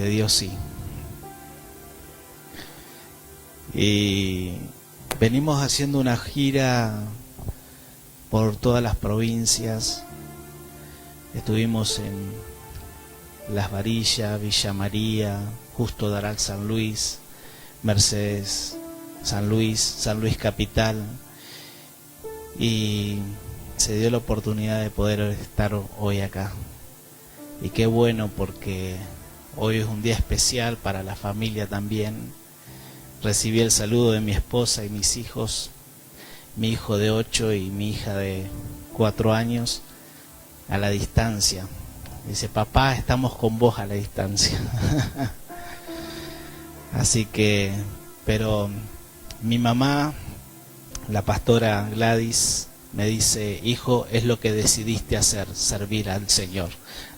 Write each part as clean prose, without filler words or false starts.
de Dios sí. Y venimos haciendo una gira por todas las provincias. Estuvimos en Las Varillas, Villa María, Justo Daral San Luis, Mercedes San Luis Capital, y se dio la oportunidad de poder estar hoy acá. Y qué bueno, porque hoy es un día especial para la familia también. Recibí el saludo de mi esposa y mis hijos, mi hijo de 8 y mi hija de 4 años, a la distancia. Dice: papá, estamos con vos a la distancia. Así que, pero mi mamá, la pastora Gladys, me dice: hijo, es lo que decidiste hacer, servir al Señor.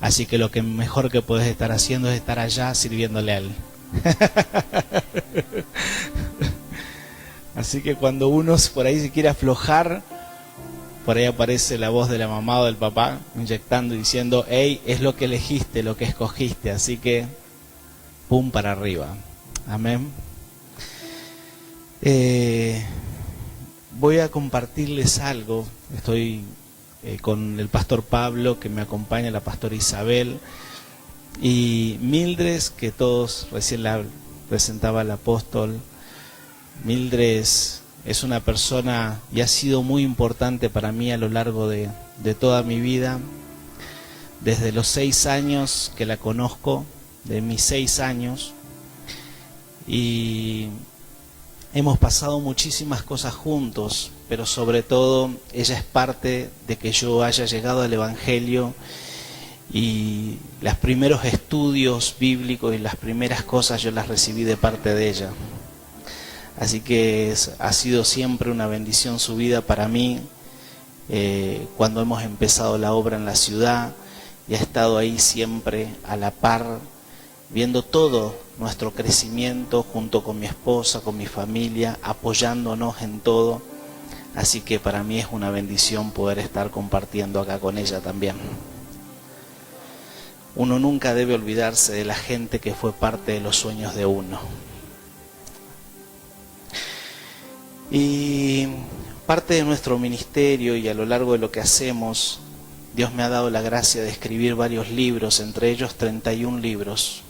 Así que lo que mejor que puedes estar haciendo es estar allá sirviéndole a Él. Así que cuando uno por ahí se quiere aflojar, por ahí aparece la voz de la mamá o del papá inyectando y diciendo: hey, es lo que elegiste, lo que escogiste, así que pum para arriba. Amén. Voy a compartirles algo. Estoy con el pastor Pablo, que me acompaña, la pastora Isabel, y Mildred, que todos recién la presentaba el apóstol. Mildred es una persona y ha sido muy importante para mí a lo largo de toda mi vida. Desde los 6 años que la conozco, de mis 6 años, y hemos pasado muchísimas cosas juntos, pero sobre todo ella es parte de que yo haya llegado al Evangelio, y los primeros estudios bíblicos y las primeras cosas yo las recibí de parte de ella. Así que ha sido siempre una bendición su vida para mí, cuando hemos empezado la obra en la ciudad, y ha estado ahí siempre a la par, viendo todo nuestro crecimiento junto con mi esposa, con mi familia, apoyándonos en todo. Así que para mí es una bendición poder estar compartiendo acá con ella también. Uno nunca debe olvidarse de la gente que fue parte de los sueños de uno. Y parte de nuestro ministerio y a lo largo de lo que hacemos, Dios me ha dado la gracia de escribir varios libros, entre ellos 31 libros,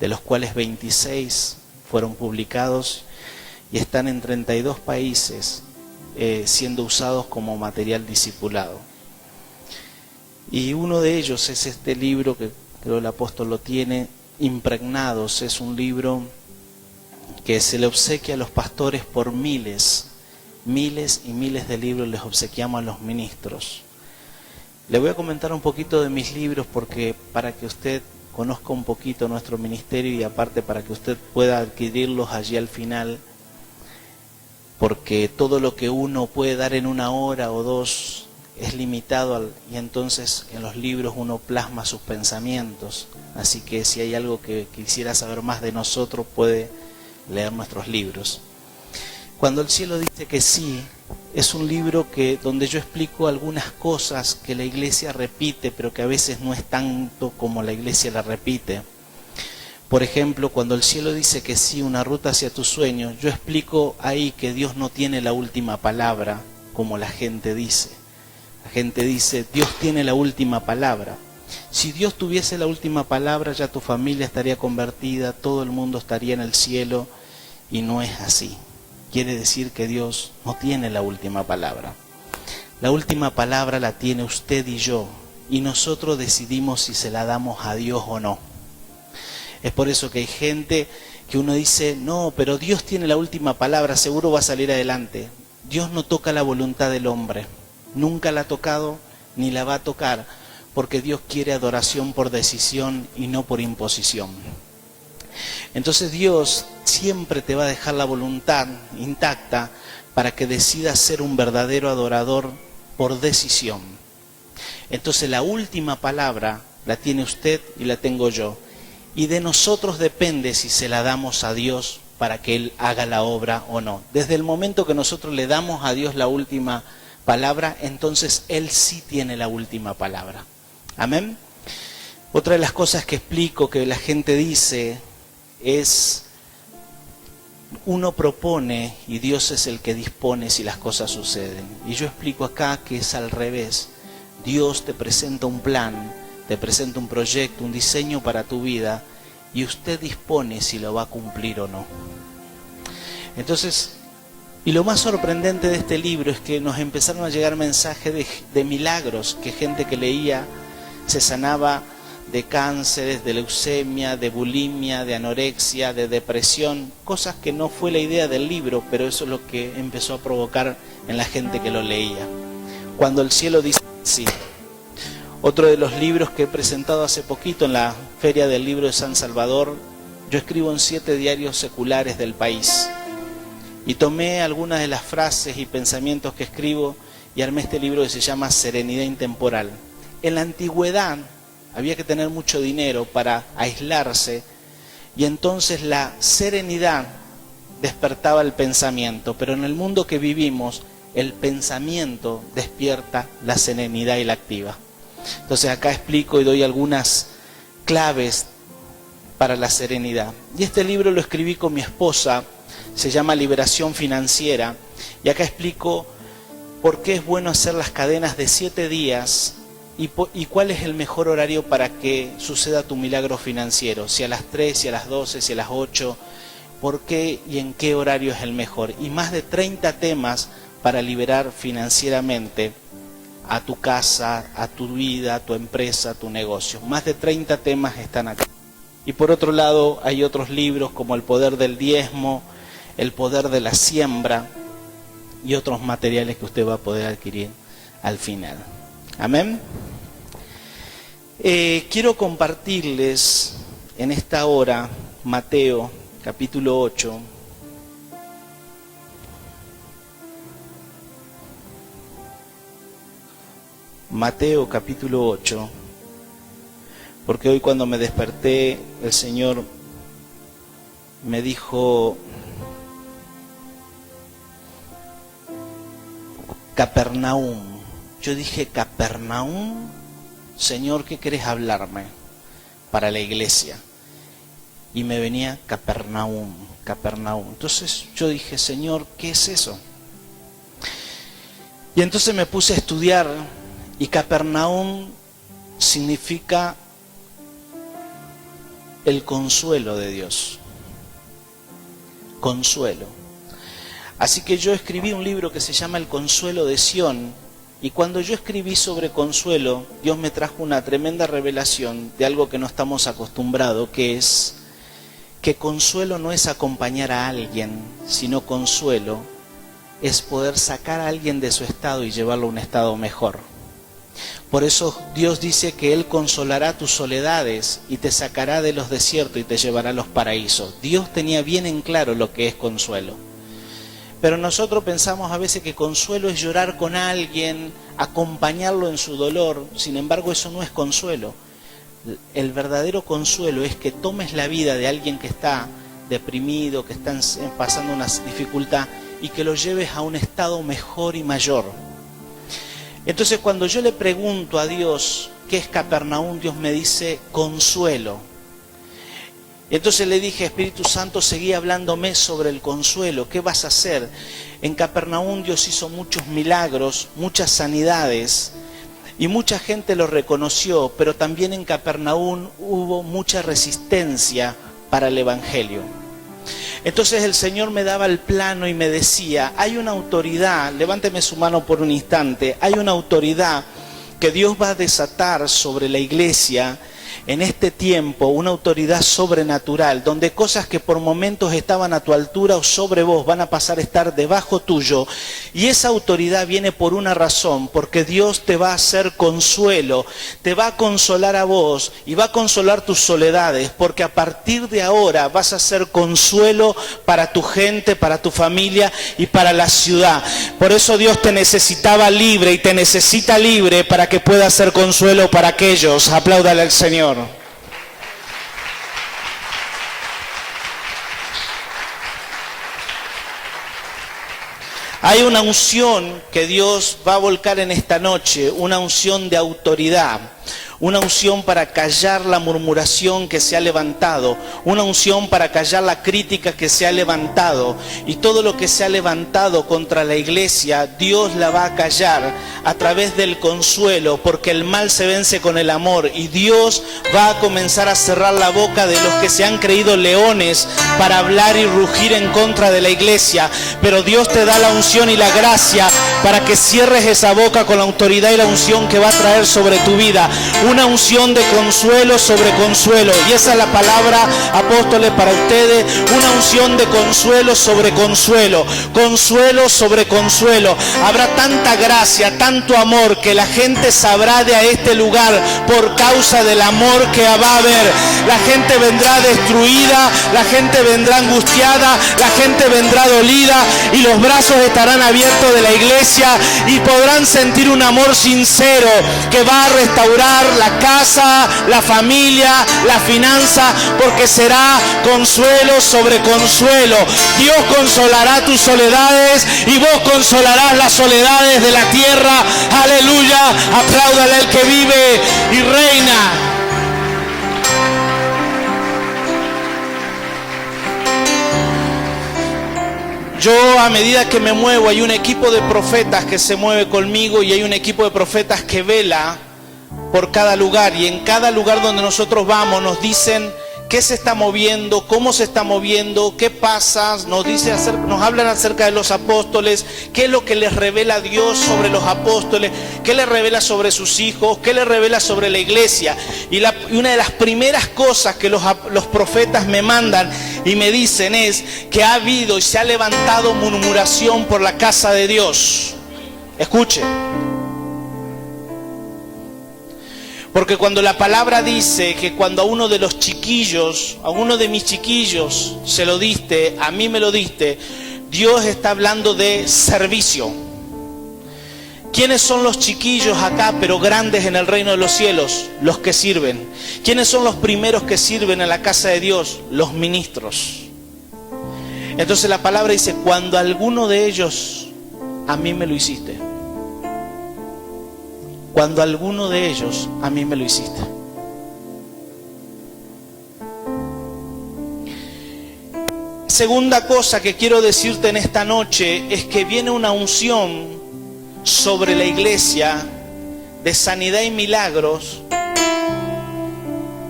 de los cuales 26 fueron publicados y están en 32 países, siendo usados como material discipulado. Y uno de ellos es este libro, que creo el apóstol lo tiene, Impregnados. Es un libro que se le obsequia a los pastores por miles y miles de libros les obsequiamos a los ministros. Le voy a comentar un poquito de mis libros, porque para que usted conozca un poquito nuestro ministerio, y aparte para que usted pueda adquirirlos allí al final, porque todo lo que uno puede dar en 1 hora o 2 es limitado, y entonces en los libros uno plasma sus pensamientos. Así que si hay algo que quisiera saber más de nosotros, puede leer nuestros libros. Cuando el cielo dice que sí, es un libro donde yo explico algunas cosas que la iglesia repite, pero que a veces no es tanto como la iglesia la repite. Por ejemplo, cuando el cielo dice que sí, una ruta hacia tus sueños, yo explico ahí que Dios no tiene la última palabra, como la gente dice. La gente dice: Dios tiene la última palabra. Si Dios tuviese la última palabra, ya tu familia estaría convertida, todo el mundo estaría en el cielo, y no es así. Quiere decir que Dios no tiene la última palabra. La última palabra la tiene usted y yo, y nosotros decidimos si se la damos a Dios o no. Es por eso que hay gente que uno dice: no, pero Dios tiene la última palabra, seguro va a salir adelante. Dios no toca la voluntad del hombre, nunca la ha tocado ni la va a tocar, porque Dios quiere adoración por decisión y no por imposición. Entonces Dios siempre te va a dejar la voluntad intacta para que decidas ser un verdadero adorador por decisión. Entonces la última palabra la tiene usted y la tengo yo. Y de nosotros depende si se la damos a Dios para que Él haga la obra o no. Desde el momento que nosotros le damos a Dios la última palabra, entonces Él sí tiene la última palabra. Amén. Otra de las cosas que explico, que la gente dice, es: uno propone y Dios es el que dispone si las cosas suceden. Y yo explico acá que es al revés. Dios te presenta un plan, te presenta un proyecto, un diseño para tu vida, y usted dispone si lo va a cumplir o no. Entonces, y lo más sorprendente de este libro es que nos empezaron a llegar mensajes de milagros, que gente que leía se sanaba de cánceres, de leucemia, de bulimia, de anorexia, de depresión, cosas que no fue la idea del libro, pero eso es lo que empezó a provocar en la gente que lo leía. Cuando el cielo dice sí. Otro de los libros que he presentado hace poquito en la Feria del Libro de San Salvador, yo escribo en 7 diarios seculares del país. Y tomé algunas de las frases y pensamientos que escribo y armé este libro que se llama Serenidad Intemporal. En la antigüedad había que tener mucho dinero para aislarse, y entonces la serenidad despertaba el pensamiento, pero en el mundo que vivimos el pensamiento despierta la serenidad y la activa. Entonces acá explico y doy algunas claves para la serenidad. Y este libro lo escribí con mi esposa, se llama Liberación Financiera, y acá explico por qué es bueno hacer las cadenas de 7 días y cuál es el mejor horario para que suceda tu milagro financiero, si a las 3, si a las 12, si a las 8, por qué y en qué horario es el mejor. Y más de 30 temas para liberar financieramente a tu casa, a tu vida, a tu empresa, a tu negocio. Más de 30 temas están acá. Y por otro lado hay otros libros como El Poder del Diezmo, El Poder de la Siembra y otros materiales que usted va a poder adquirir al final. Amén. Quiero compartirles en esta hora Mateo capítulo 8. Mateo capítulo 8, porque hoy cuando me desperté el Señor me dijo: Capernaum. Yo dije: Capernaum, Señor, ¿qué querés hablarme para la iglesia? Y me venía Capernaum, Capernaum. Entonces yo dije: Señor, ¿qué es eso? Y entonces me puse a estudiar, y Capernaum significa el consuelo de Dios. Consuelo. Así que yo escribí un libro que se llama El Consuelo de Sión, y cuando yo escribí sobre consuelo, Dios me trajo una tremenda revelación de algo que no estamos acostumbrados, que es que consuelo no es acompañar a alguien, sino consuelo es poder sacar a alguien de su estado y llevarlo a un estado mejor. Por eso Dios dice que Él consolará tus soledades y te sacará de los desiertos y te llevará a los paraísos. Dios tenía bien en claro lo que es consuelo. Pero nosotros pensamos a veces que consuelo es llorar con alguien, acompañarlo en su dolor. Sin embargo, eso no es consuelo. El verdadero consuelo es que tomes la vida de alguien que está deprimido, que está pasando una dificultad, y que lo lleves a un estado mejor y mayor. Entonces, cuando yo le pregunto a Dios qué es Capernaum, Dios me dice consuelo. Entonces le dije: Espíritu Santo, seguí hablándome sobre el consuelo. ¿Qué vas a hacer? En Capernaum Dios hizo muchos milagros, muchas sanidades, y mucha gente lo reconoció, pero también en Capernaum hubo mucha resistencia para el Evangelio. Entonces el Señor me daba el plano y me decía: hay una autoridad, levánteme su mano por un instante, hay una autoridad que Dios va a desatar sobre la iglesia en este tiempo, una autoridad sobrenatural, donde cosas que por momentos estaban a tu altura o sobre vos van a pasar a estar debajo tuyo. Y esa autoridad viene por una razón, porque Dios te va a hacer consuelo, te va a consolar a vos y va a consolar tus soledades, porque a partir de ahora vas a ser consuelo para tu gente, para tu familia y para la ciudad. Por eso Dios te necesitaba libre y te necesita libre para que puedas ser consuelo para aquellos. Apláudale al Señor. Hay una unción que Dios va a volcar en esta noche, una unción de autoridad, una unción para callar la murmuración que se ha levantado, una unción para callar la crítica que se ha levantado, y todo lo que se ha levantado contra la iglesia, Dios la va a callar a través del consuelo, porque el mal se vence con el amor, y Dios va a comenzar a cerrar la boca de los que se han creído leones para hablar y rugir en contra de la iglesia, pero Dios te da la unción y la gracia para que cierres esa boca con la autoridad y la unción que va a traer sobre tu vida. Una unción de consuelo sobre consuelo. Y esa es la palabra, apóstoles, para ustedes. Una unción de consuelo sobre consuelo. Consuelo sobre consuelo. Habrá tanta gracia, tanto amor, que la gente sabrá de a este lugar por causa del amor que va a haber. La gente vendrá destruida, la gente vendrá angustiada, la gente vendrá dolida, y los brazos estarán abiertos de la iglesia y podrán sentir un amor sincero que va a restaurar la casa, la familia, la finanza, porque será consuelo sobre consuelo. Dios consolará tus soledades y vos consolarás las soledades de la tierra. Aleluya, apláudale al que vive y reina. Yo, a medida que me muevo, hay un equipo de profetas que se mueve conmigo, y hay un equipo de profetas que vela por cada lugar, y en cada lugar donde nosotros vamos nos dicen qué se está moviendo, cómo se está moviendo, qué pasa, nos hablan acerca de los apóstoles, qué es lo que les revela Dios sobre los apóstoles, qué les revela sobre sus hijos, qué les revela sobre la iglesia. Y una de las primeras cosas que los profetas me mandan y me dicen es que ha habido y se ha levantado murmuración por la casa de Dios. Escuche. Porque cuando la palabra dice que cuando a uno de los chiquillos, a uno de mis chiquillos se lo diste, a mí me lo diste, Dios está hablando de servicio. ¿Quiénes son los chiquillos acá, pero grandes en el reino de los cielos? Los que sirven. ¿Quiénes son los primeros que sirven en la casa de Dios? Los ministros. Entonces la palabra dice, cuando a alguno de ellos, a mí me lo hiciste. Cuando a alguno de ellos, a mí me lo hiciste. Segunda cosa que quiero decirte en esta noche es que viene una unción sobre la iglesia de sanidad y milagros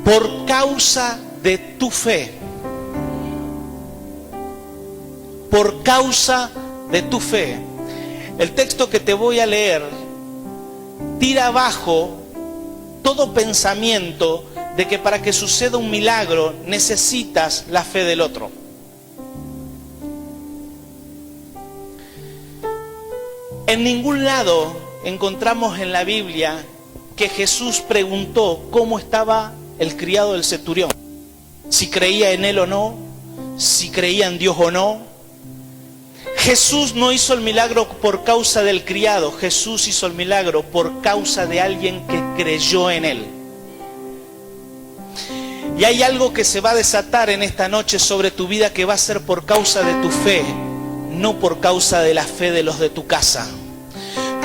por causa de tu fe. Por causa de tu fe. El texto que te voy a leer tira abajo todo pensamiento de que para que suceda un milagro necesitas la fe del otro. En ningún lado encontramos en la Biblia que Jesús preguntó cómo estaba el criado del centurión, si creía en él o no, si creía en Dios o no. Jesús no hizo el milagro por causa del criado, Jesús hizo el milagro por causa de alguien que creyó en él. Y hay algo que se va a desatar en esta noche sobre tu vida que va a ser por causa de tu fe, no por causa de la fe de los de tu casa.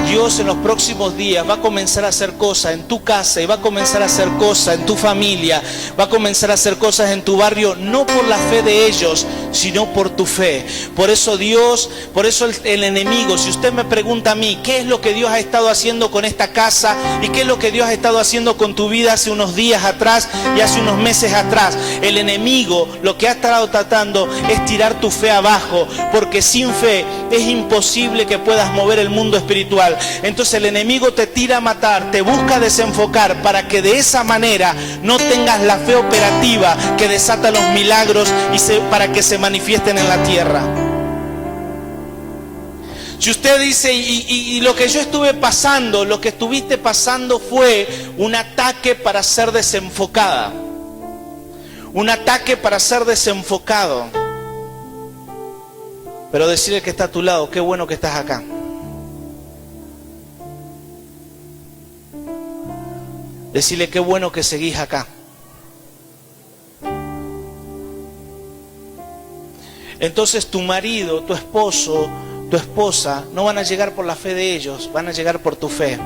Dios en los próximos días va a comenzar a hacer cosas en tu casa y va a comenzar a hacer cosas en tu familia, va a comenzar a hacer cosas en tu barrio, no por la fe de ellos, sino por tu fe. Por eso Dios, por eso el enemigo, si usted me pregunta a mí, ¿qué es lo que Dios ha estado haciendo con esta casa? ¿Y qué es lo que Dios ha estado haciendo con tu vida hace unos días atrás y hace unos meses atrás? El enemigo lo que ha estado tratando es tirar tu fe abajo, porque sin fe es imposible que puedas mover el mundo espiritual. Entonces el enemigo te tira a matar, te busca desenfocar para que de esa manera no tengas la fe operativa que desata los milagros y para que se manifiesten en la tierra. Si usted dice, y lo que yo estuve pasando, lo que estuviste pasando fue un ataque para ser desenfocada. Un ataque para ser desenfocado. Pero decirle que está a tu lado, qué bueno que estás acá. Decirle qué bueno que seguís acá. Entonces tu marido, tu esposo, tu esposa no van a llegar por la fe de ellos, van a llegar por tu fe.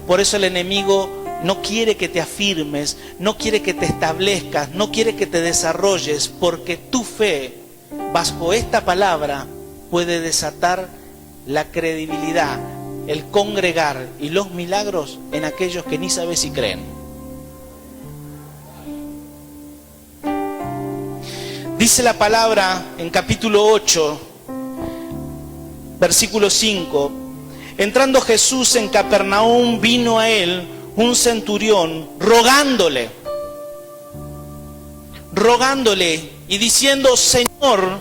Por eso el enemigo no quiere que te afirmes, no quiere que te establezcas, no quiere que te desarrolles, porque tu fe, bajo esta palabra, puede desatar la credibilidad, el congregar y los milagros en aquellos que ni sabes si creen. Dice la palabra en capítulo 8, versículo 5, entrando Jesús en Capernaum, vino a él un centurión rogándole y diciendo: Señor,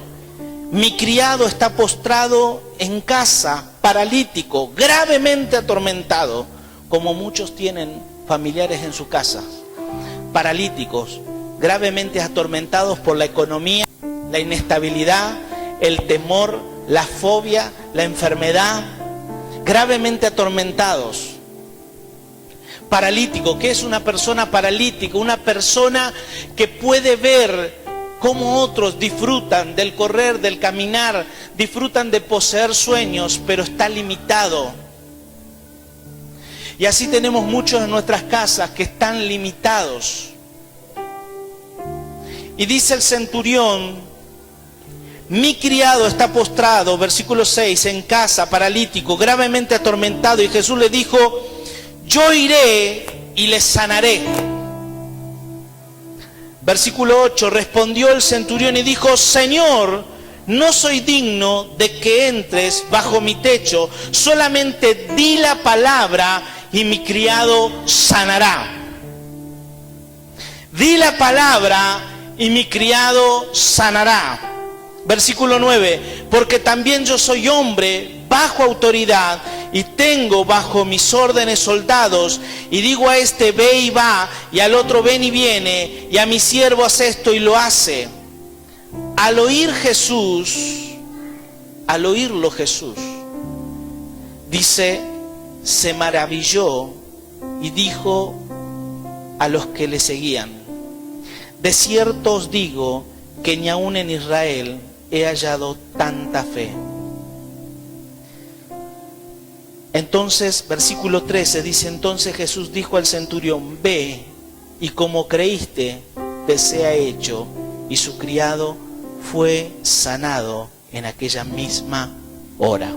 mi criado está postrado en casa, paralítico, gravemente atormentado, como muchos tienen familiares en su casa, paralíticos, gravemente atormentados por la economía, la inestabilidad, el temor, la fobia, la enfermedad, gravemente atormentados. Paralítico, ¿qué es una persona paralítica? Una persona que puede ver cómo otros disfrutan del correr, del caminar, disfrutan de poseer sueños, pero está limitado. Y así tenemos muchos en nuestras casas que están limitados. Y dice el centurión: mi criado está postrado, versículo 6, en casa, paralítico, gravemente atormentado. Y Jesús le dijo: yo iré y le sanaré. Versículo 8, respondió el centurión y dijo: Señor, no soy digno de que entres bajo mi techo, solamente di la palabra y mi criado sanará. Di la palabra y mi criado sanará. Versículo 9, porque también yo soy hombre bajo autoridad y tengo bajo mis órdenes soldados, y digo a este: ve y va, y al otro: ven y viene, y a mi siervo: haz esto, y lo hace. Al oírlo Jesús, dice, se maravilló y dijo a los que le seguían: de cierto os digo que ni aun en Israel he hallado tanta fe. Entonces, versículo 13 dice: entonces Jesús dijo al centurión: ve, y como creíste, te sea hecho. Y su criado fue sanado en aquella misma hora.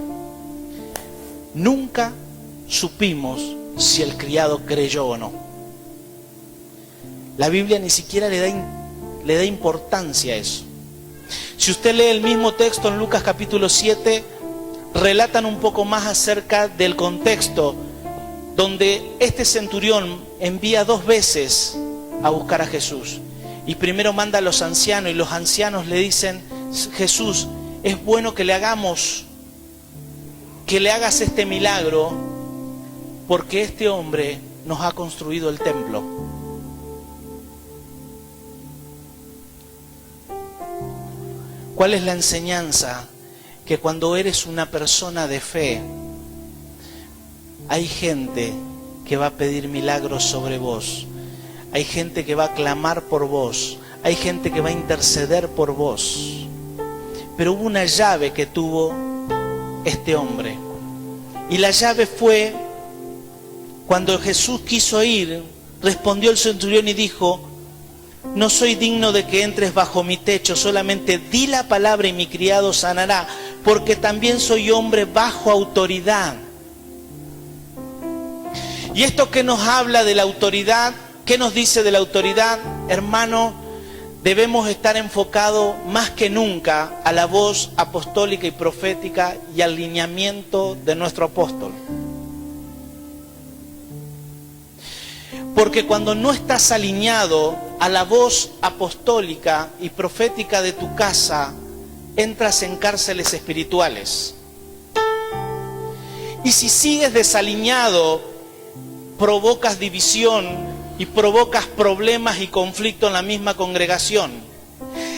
Nunca supimos si el criado creyó o no. La Biblia ni siquiera le da importancia a eso. Si usted lee el mismo texto en Lucas capítulo 7, relatan un poco más acerca del contexto, donde este centurión envía 2 veces a buscar a Jesús. Y primero manda a los ancianos, y los ancianos le dicen: Jesús, es bueno que le hagas este milagro, porque este hombre nos ha construido el templo. ¿Cuál es la enseñanza? Que cuando eres una persona de fe, hay gente que va a pedir milagros sobre vos, hay gente que va a clamar por vos, hay gente que va a interceder por vos. Pero hubo una llave que tuvo este hombre, y la llave fue cuando Jesús quiso ir, respondió el centurión y dijo: no soy digno de que entres bajo mi techo, solamente di la palabra y mi criado sanará, porque también soy hombre bajo autoridad. Y esto que nos habla de la autoridad, ¿qué nos dice de la autoridad? Hermano, debemos estar enfocados más que nunca a la voz apostólica y profética y al lineamiento de nuestro apóstol. Porque cuando no estás alineado a la voz apostólica y profética de tu casa, entras en cárceles espirituales. Y si sigues desalineado, provocas división y provocas problemas y conflicto en la misma congregación.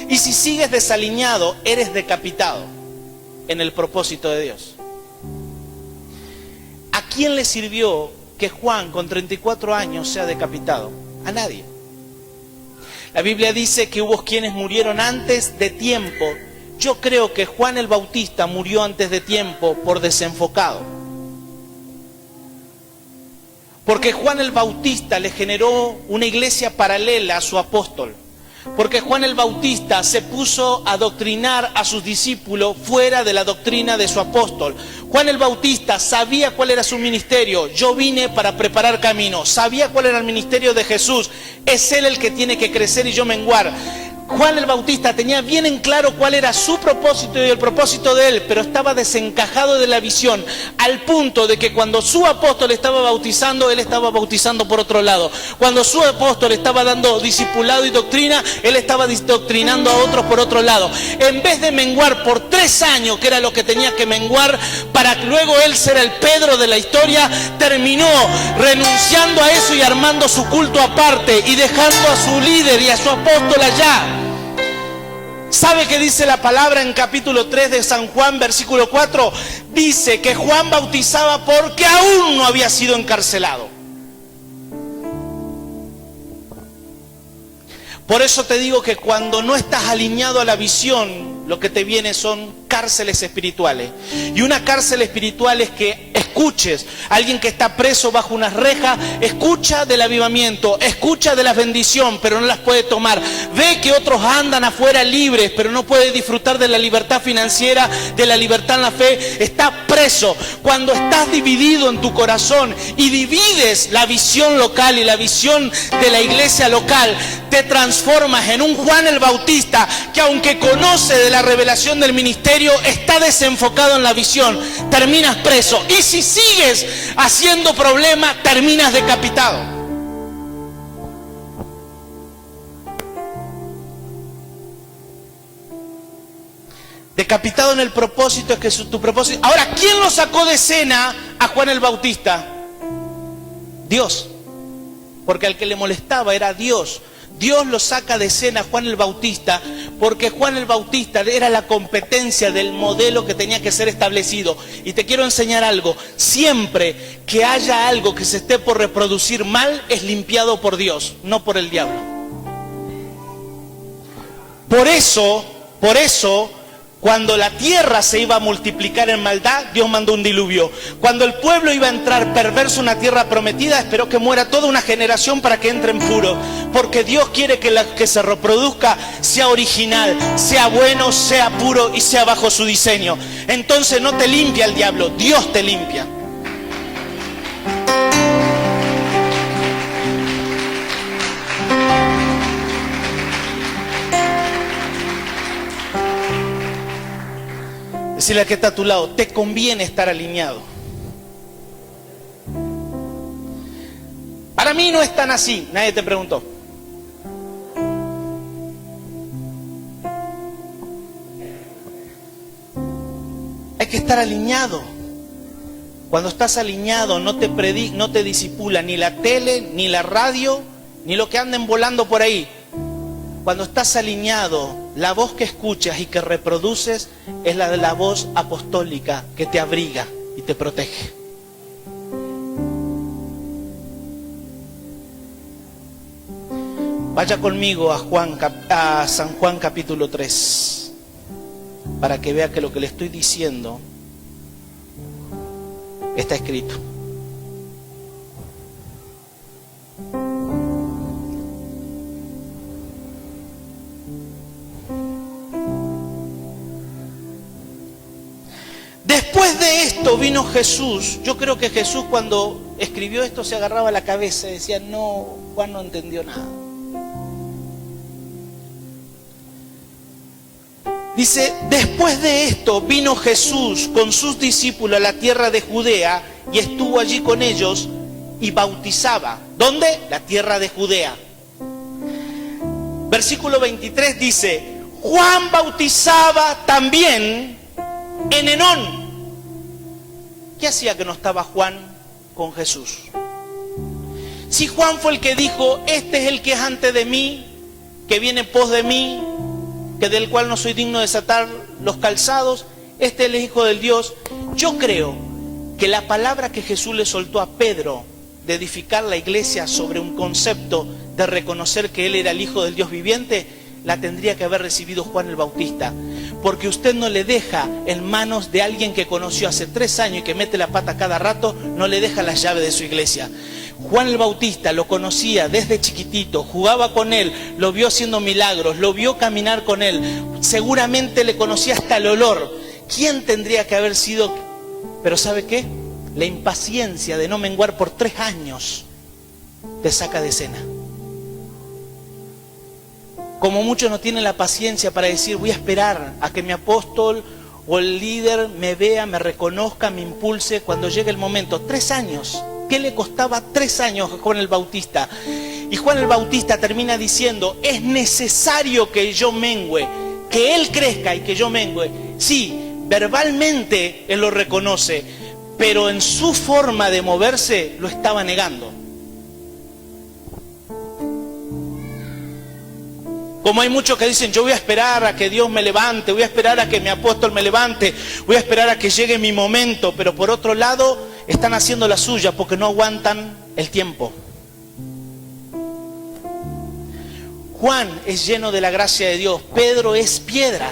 Y si sigues desalineado, eres decapitado en el propósito de Dios. ¿A quién le sirvió que Juan con 34 años sea decapitado? A nadie. La Biblia dice que hubo quienes murieron antes de tiempo. Yo creo que Juan el Bautista murió antes de tiempo por desenfocado. Porque Juan el Bautista le generó una iglesia paralela a su apóstol. Porque Juan el Bautista se puso a adoctrinar a sus discípulos fuera de la doctrina de su apóstol. Juan el Bautista sabía cuál era su ministerio. Yo vine para preparar camino. Sabía cuál era el ministerio de Jesús. Es Él el que tiene que crecer y yo menguar. Juan el Bautista tenía bien en claro cuál era su propósito y el propósito de él, pero estaba desencajado de la visión, al punto de que cuando su apóstol estaba bautizando, él estaba bautizando por otro lado. Cuando su apóstol estaba dando discipulado y doctrina, él estaba doctrinando a otros por otro lado. En vez de menguar por 3 años, que era lo que tenía que menguar, para luego él ser el Pedro de la historia, terminó renunciando a eso y armando su culto aparte y dejando a su líder y a su apóstol allá. ¿Sabe qué dice la palabra en capítulo 3 de San Juan, versículo 4? Dice que Juan bautizaba porque aún no había sido encarcelado. Por eso te digo que cuando no estás alineado a la visión, lo que te viene son cárceles espirituales. Y una cárcel espiritual es que escuches. Alguien que está preso bajo unas rejas, escucha del avivamiento, escucha de la bendición, pero no las puede tomar. Ve que otros andan afuera libres, pero no puede disfrutar de la libertad financiera, de la libertad en la fe. Está preso. Cuando estás dividido en tu corazón y divides la visión local y la visión de la iglesia local, te transformas en un Juan el Bautista que, aunque conoce de la revelación del ministerio, está desenfocado en la visión. Terminas preso. Y si sigues haciendo problemas, terminas decapitado. Decapitado en el propósito, es que tu propósito. Ahora, ¿quién lo sacó de escena a Juan el Bautista? Dios. Porque al que le molestaba era Dios. Dios lo saca de escena a Juan el Bautista porque Juan el Bautista era la competencia del modelo que tenía que ser establecido. Y te quiero enseñar algo: siempre que haya algo que se esté por reproducir mal, es limpiado por Dios, no por el diablo. Por eso, cuando la tierra se iba a multiplicar en maldad, Dios mandó un diluvio. Cuando el pueblo iba a entrar perverso en una tierra prometida, esperó que muera toda una generación para que entre en puro. Porque Dios quiere que la que se reproduzca sea original, sea bueno, sea puro y sea bajo su diseño. Entonces no te limpia el diablo, Dios te limpia. Decirle al que está a tu lado: te conviene estar alineado. Para mí no es tan así. Nadie te preguntó. Hay que estar alineado. Cuando estás alineado no te disipula ni la tele, ni la radio, ni lo que anden volando por ahí. Cuando estás alineado, la voz que escuchas y que reproduces es la de la voz apostólica que te abriga y te protege. Vaya conmigo a San Juan capítulo 3, para que vea que lo que le estoy diciendo está escrito. Después de esto vino Jesús. Yo creo que Jesús, cuando escribió esto, se agarraba la cabeza y decía: no, Juan no entendió nada. Dice: después de esto vino Jesús con sus discípulos a la tierra de Judea y estuvo allí con ellos y bautizaba. ¿Dónde? La tierra de Judea. Versículo 23 dice: Juan bautizaba también en Enón. ¿Qué hacía que no estaba Juan con Jesús? Si Juan fue el que dijo: este es el que es antes de mí, que viene pos de mí, que del cual no soy digno de desatar los calzados, este es el Hijo del Dios. Yo creo que la palabra que Jesús le soltó a Pedro de edificar la iglesia sobre un concepto de reconocer que él era el Hijo del Dios viviente, la tendría que haber recibido Juan el Bautista. Porque usted no le deja en manos de alguien que conoció hace 3 años y que mete la pata cada rato, no le deja las llaves de su iglesia. Juan el Bautista lo conocía desde chiquitito, jugaba con él, lo vio haciendo milagros, lo vio caminar con él, seguramente le conocía hasta el olor. ¿Quién tendría que haber sido? Pero ¿sabe qué? La impaciencia de no menguar por 3 años te saca de escena. Como muchos no tienen la paciencia para decir, voy a esperar a que mi apóstol o el líder me vea, me reconozca, me impulse cuando llegue el momento. 3 años. ¿Qué le costaba 3 años a Juan el Bautista? Y Juan el Bautista termina diciendo, es necesario que yo mengüe, que él crezca y que yo mengüe. Sí, verbalmente él lo reconoce, pero en su forma de moverse lo estaba negando. Como hay muchos que dicen, yo voy a esperar a que Dios me levante, voy a esperar a que mi apóstol me levante, voy a esperar a que llegue mi momento, pero por otro lado están haciendo la suya porque no aguantan el tiempo. Juan es lleno de la gracia de Dios, Pedro es piedra.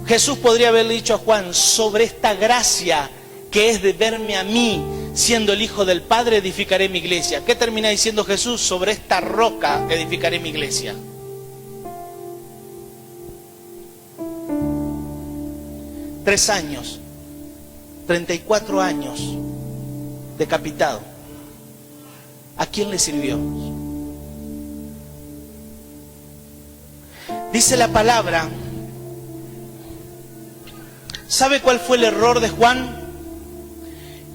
Jesús podría haberle dicho a Juan, sobre esta gracia que es de verme a mí, siendo el Hijo del Padre, edificaré mi iglesia. ¿Qué termina diciendo Jesús? Sobre esta roca edificaré mi iglesia. Tres años, 34 años, decapitado. ¿A quién le sirvió? Dice la palabra, ¿sabe cuál fue el error de Juan?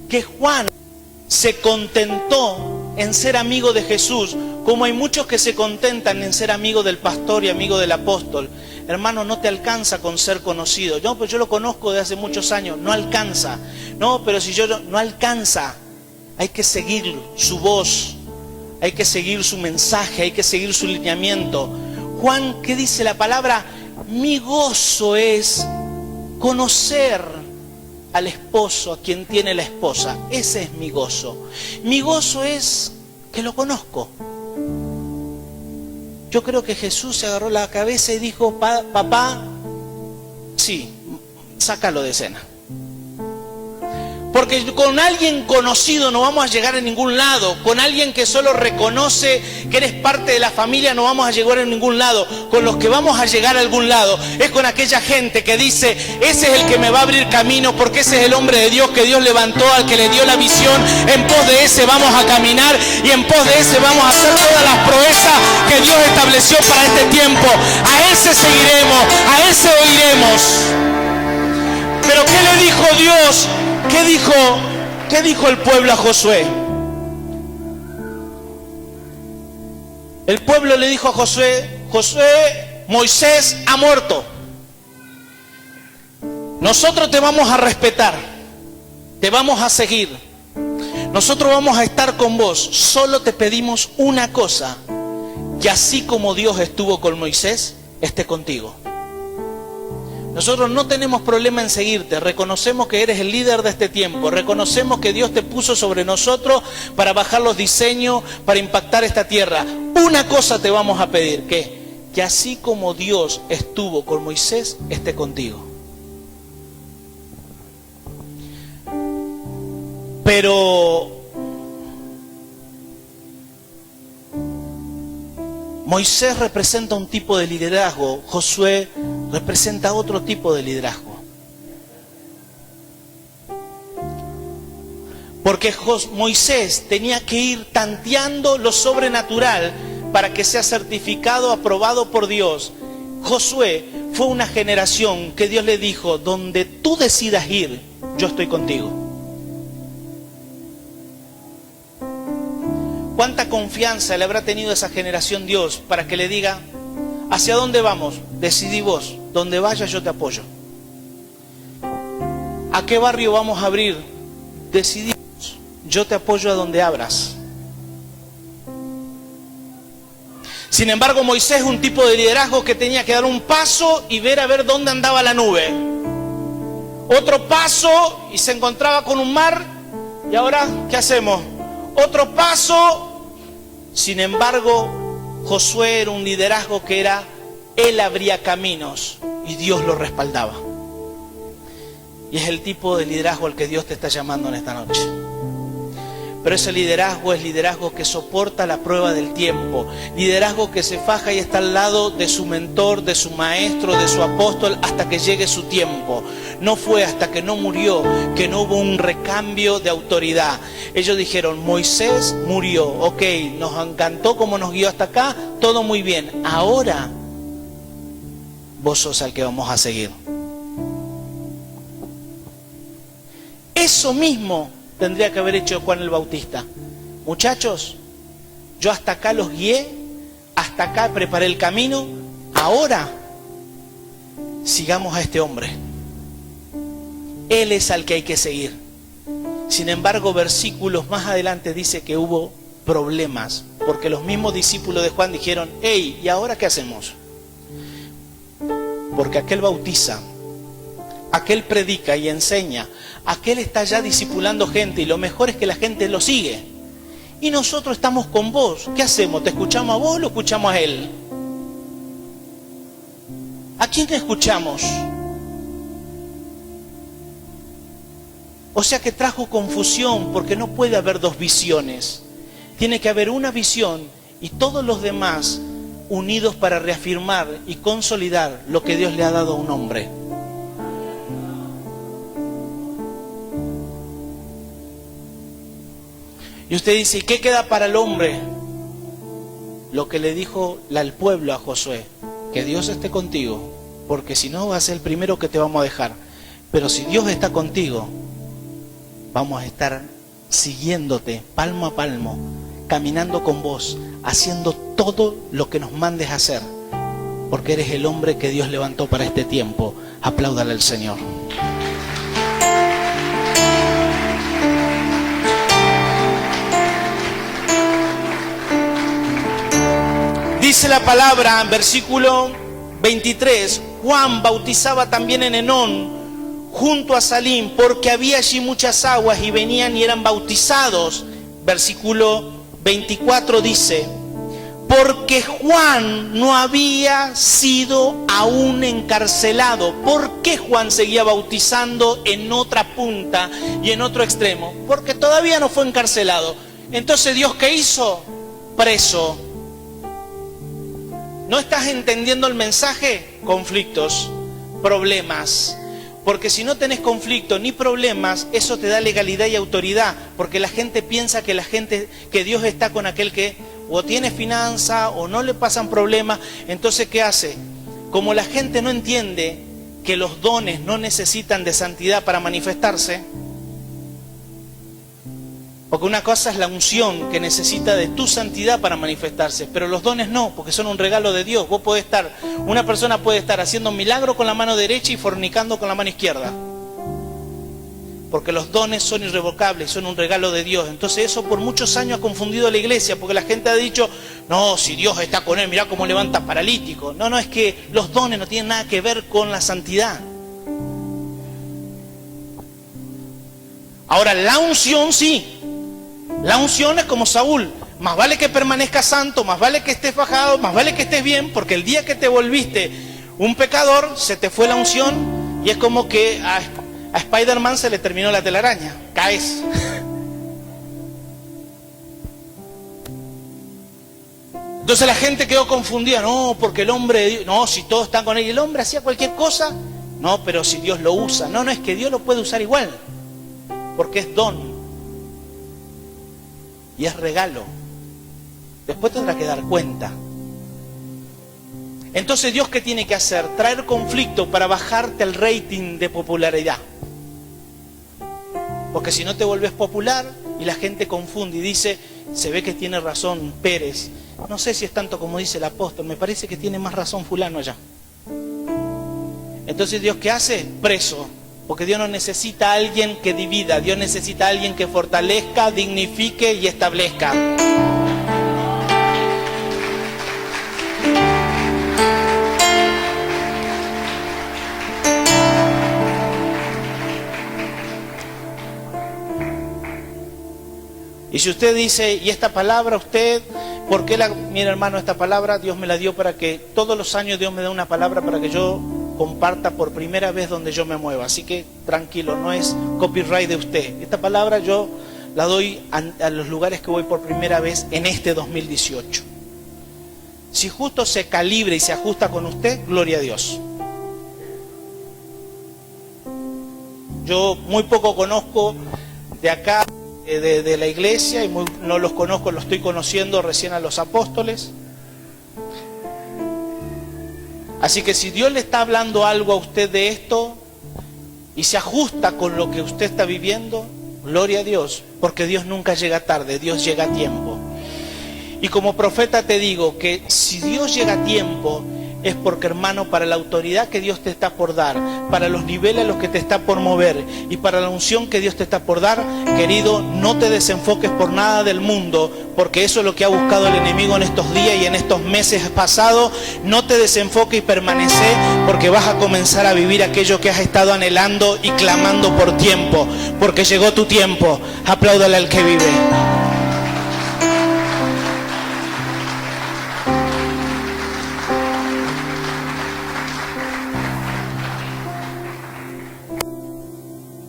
Que Juan se contentó en ser amigo de Jesús, como hay muchos que se contentan en ser amigo del pastor y amigo del apóstol. Hermano, no te alcanza con ser conocido. No, pues yo lo conozco de hace muchos años. No alcanza. No, pero si yo no alcanza. Hay que seguir su voz. Hay que seguir su mensaje. Hay que seguir su lineamiento. Juan, ¿qué dice la palabra? Mi gozo es conocer al esposo, a quien tiene la esposa. Ese es mi gozo. Mi gozo es que lo conozco. Yo creo que Jesús se agarró la cabeza y dijo, papá, sí, sácalo de escena. Porque con alguien conocido no vamos a llegar a ningún lado. Con alguien que solo reconoce que eres parte de la familia no vamos a llegar a ningún lado. Con los que vamos a llegar a algún lado es con aquella gente que dice, ese es el que me va a abrir camino, porque ese es el hombre de Dios que Dios levantó, al que le dio la visión. En pos de ese vamos a caminar y en pos de ese vamos a hacer todas las proezas que Dios estableció para este tiempo. A ese seguiremos, a ese oiremos. Pero ¿qué le dijo Dios? ¿Qué dijo el pueblo a Josué? El pueblo le dijo a Josué, Josué, Moisés ha muerto. Nosotros te vamos a respetar, te vamos a seguir. Nosotros vamos a estar con vos. Solo te pedimos una cosa, que así como Dios estuvo con Moisés, esté contigo. Nosotros no tenemos problema en seguirte, reconocemos que eres el líder de este tiempo, reconocemos que Dios te puso sobre nosotros para bajar los diseños, para impactar esta tierra. Una cosa te vamos a pedir, que así como Dios estuvo con Moisés, esté contigo. Pero Moisés representa un tipo de liderazgo, Josué representa otro tipo de liderazgo. Porque Moisés tenía que ir tanteando lo sobrenatural para que sea certificado, aprobado por Dios. Josué fue una generación que Dios le dijo, donde tú decidas ir, yo estoy contigo. ¿Cuánta confianza le habrá tenido esa generación Dios para que le diga, ¿hacia dónde vamos? Decidí vos, donde vayas yo te apoyo. ¿A qué barrio vamos a abrir? Decidí vos, yo te apoyo a donde abras. Sin embargo, Moisés es un tipo de liderazgo que tenía que dar un paso y ver a ver dónde andaba la nube. Otro paso y se encontraba con un mar. ¿Y ahora qué hacemos? Otro paso. Sin embargo, Josué era un liderazgo que era, él abría caminos y Dios lo respaldaba. Y es el tipo de liderazgo al que Dios te está llamando en esta noche. Pero ese liderazgo es liderazgo que soporta la prueba del tiempo. Liderazgo que se faja y está al lado de su mentor, de su maestro, de su apóstol, hasta que llegue su tiempo. No fue hasta que no murió que no hubo un recambio de autoridad. Ellos dijeron, Moisés murió, ok, nos encantó cómo nos guió hasta acá, todo muy bien. Ahora vos sos al que vamos a seguir. Eso mismo tendría que haber hecho Juan el Bautista. Muchachos, yo hasta acá los guié, hasta acá preparé el camino, ahora sigamos a este hombre. Él es al que hay que seguir. Sin embargo, versículos más adelante dice que hubo problemas, porque los mismos discípulos de Juan dijeron, hey, ¿y ahora qué hacemos? Porque aquel bautiza, aquel predica y enseña, aquel está ya discipulando gente y lo mejor es que la gente lo sigue. Y nosotros estamos con vos. ¿Qué hacemos? ¿Te escuchamos a vos o lo escuchamos a él? ¿A quién escuchamos? O sea que trajo confusión porque no puede haber dos visiones. Tiene que haber una visión y todos los demás unidos para reafirmar y consolidar lo que Dios le ha dado a un hombre. Y usted dice, ¿y qué queda para el hombre? Lo que le dijo el pueblo a Josué, que Dios esté contigo, porque si no va a ser el primero que te vamos a dejar. Pero si Dios está contigo, vamos a estar siguiéndote palmo a palmo, caminando con vos, haciendo todo lo que nos mandes a hacer, porque eres el hombre que Dios levantó para este tiempo. Apláudale al Señor. Dice la palabra, versículo 23, Juan bautizaba también en Enón, junto a Salim, porque había allí muchas aguas y venían y eran bautizados. Versículo 24 dice, porque Juan no había sido aún encarcelado. ¿Por qué Juan seguía bautizando en otra punta y en otro extremo? Porque todavía no fue encarcelado. Entonces, ¿Dios qué hizo? Preso. ¿No estás entendiendo el mensaje? Conflictos, problemas. Porque si no tenés conflicto ni problemas, eso te da legalidad y autoridad. Porque la gente piensa que Dios está con aquel que o tiene finanza o no le pasan problemas. Entonces, ¿qué hace? Como la gente no entiende que los dones no necesitan de santidad para manifestarse, porque una cosa es la unción que necesita de tu santidad para manifestarse, pero los dones no, porque son un regalo de Dios. Una persona puede estar haciendo un milagro con la mano derecha y fornicando con la mano izquierda. Porque los dones son irrevocables, son un regalo de Dios. Entonces eso por muchos años ha confundido a la iglesia, porque la gente ha dicho, no, si Dios está con él, mirá cómo levanta paralítico. No, es que los dones no tienen nada que ver con la santidad. Ahora, la unción sí. La unción es como Saúl, más vale que permanezcas santo, más vale que estés fajado, más vale que estés bien, porque el día que te volviste un pecador, se te fue la unción y es como que a Spider-Man se le terminó la telaraña, caes. Entonces la gente quedó confundida, no, porque el hombre, no, si todos están con él, y el hombre hacía cualquier cosa, no, pero si Dios lo usa, no, es que Dios lo puede usar igual, porque es don. Y es regalo. Después tendrá que dar cuenta. Entonces, ¿Dios qué tiene que hacer? Traer conflicto para bajarte el rating de popularidad. Porque si no te vuelves popular y la gente confunde y dice, se ve que tiene razón Pérez. No sé si es tanto como dice el apóstol, me parece que tiene más razón fulano allá. Entonces, ¿Dios qué hace? Preso. Porque Dios no necesita a alguien que divida, Dios necesita a alguien que fortalezca, dignifique y establezca. Y si usted dice, ¿y esta palabra usted? ¿Por qué mira, hermano, esta palabra Dios me la dio para que todos los años Dios me da una palabra para que yo comparta por primera vez donde yo me mueva? Así que tranquilo, no es copyright de usted. Esta palabra yo la doy a los lugares que voy por primera vez en este 2018. Si justo se calibra y se ajusta con usted, gloria a Dios. Yo muy poco conozco de acá, de la iglesia, y no los conozco, los estoy conociendo recién a los apóstoles. Así que si Dios le está hablando algo a usted de esto y se ajusta con lo que usted está viviendo, gloria a Dios, porque Dios nunca llega tarde, Dios llega a tiempo. Y como profeta te digo que si Dios llega a tiempo, es porque, hermano, para la autoridad que Dios te está por dar, para los niveles a los que te está por mover y para la unción que Dios te está por dar, querido, no te desenfoques por nada del mundo, porque eso es lo que ha buscado el enemigo en estos días y en estos meses pasados. No te desenfoques y permanece, porque vas a comenzar a vivir aquello que has estado anhelando y clamando por tiempo, porque llegó tu tiempo. Apláudale al que vive.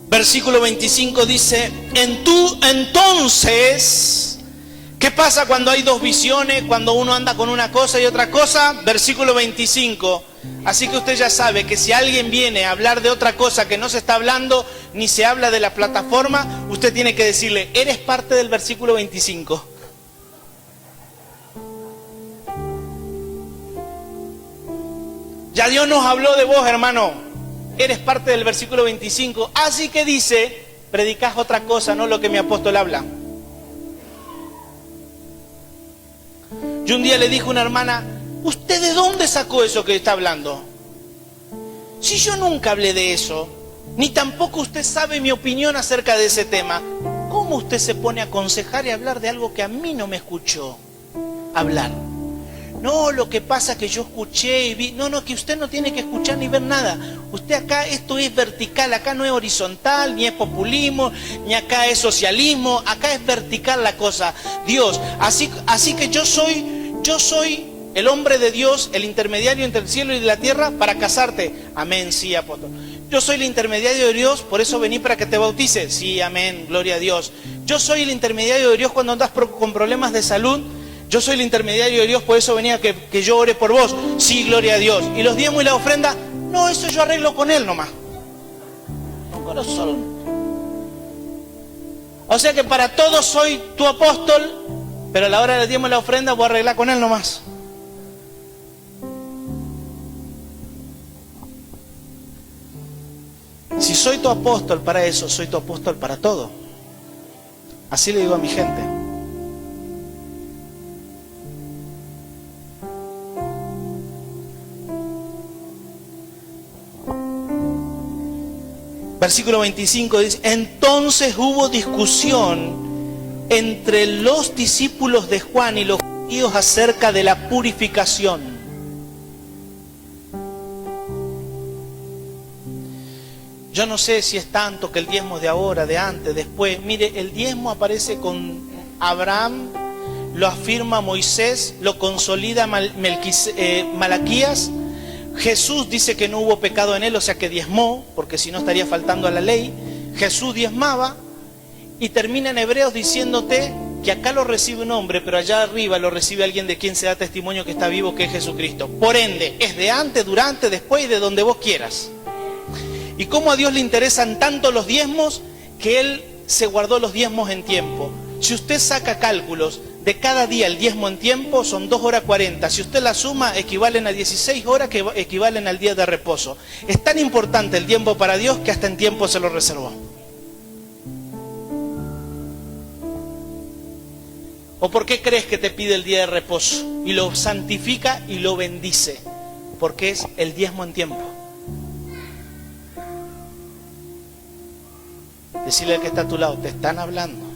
Versículo 25 dice, entonces, ¿qué pasa cuando hay dos visiones? Cuando uno anda con una cosa y otra cosa. Versículo 25. Así que usted ya sabe que si alguien viene a hablar de otra cosa que no se está hablando, ni se habla de la plataforma, usted tiene que decirle, eres parte del versículo 25. Ya Dios nos habló de vos, hermano. Eres parte del versículo 25. Así que dice, predicás otra cosa, no lo que mi apóstol habla. Yo un día le dije a una hermana, ¿usted de dónde sacó eso que está hablando? Si yo nunca hablé de eso, ni tampoco usted sabe mi opinión acerca de ese tema, ¿cómo usted se pone a aconsejar y a hablar de algo que a mí no me escuchó hablar? No, lo que pasa es que yo escuché y vi. No, que usted no tiene que escuchar ni ver nada. Usted acá, esto es vertical, acá no es horizontal, ni es populismo, ni acá es socialismo, acá es vertical la cosa. Dios, así que yo soy el hombre de Dios, el intermediario entre el cielo y la tierra para casarte. Amén, sí, apóstol. Yo soy el intermediario de Dios, por eso vení para que te bautice. Sí, amén, gloria a Dios. Yo soy el intermediario de Dios cuando andas con problemas de salud. Yo soy el intermediario de Dios, por eso venía que yo ore por vos. Sí, gloria a Dios. Y los diezmos y la ofrenda, no, eso yo arreglo con Él nomás. Un corazón. O sea que para todos soy tu apóstol, pero a la hora del diezmo y la ofrenda voy a arreglar con Él nomás. Si soy tu apóstol para eso, soy tu apóstol para todo. Así le digo a mi gente. Versículo 25 dice, entonces hubo discusión entre los discípulos de Juan y los judíos acerca de la purificación. Yo no sé si es tanto que el diezmo de ahora, de antes, después. Mire, el diezmo aparece con Abraham, lo afirma Moisés, lo consolida Malaquías. Jesús dice que no hubo pecado en él, o sea que diezmó, porque si no estaría faltando a la ley. Jesús diezmaba y termina en Hebreos diciéndote que acá lo recibe un hombre, pero allá arriba lo recibe alguien de quien se da testimonio que está vivo, que es Jesucristo. Por ende, es de antes, durante, después y de donde vos quieras. Y cómo a Dios le interesan tanto los diezmos que Él se guardó los diezmos en tiempo. Si usted saca cálculos de cada día el diezmo en tiempo, son 2 horas 40. Si usted la suma, equivalen a 16 horas que equivalen al día de reposo. Es tan importante el tiempo para Dios que hasta en tiempo se lo reservó. ¿O por qué crees que te pide el día de reposo? Y lo santifica y lo bendice. Porque es el diezmo en tiempo. Decirle al que está a tu lado, te están hablando.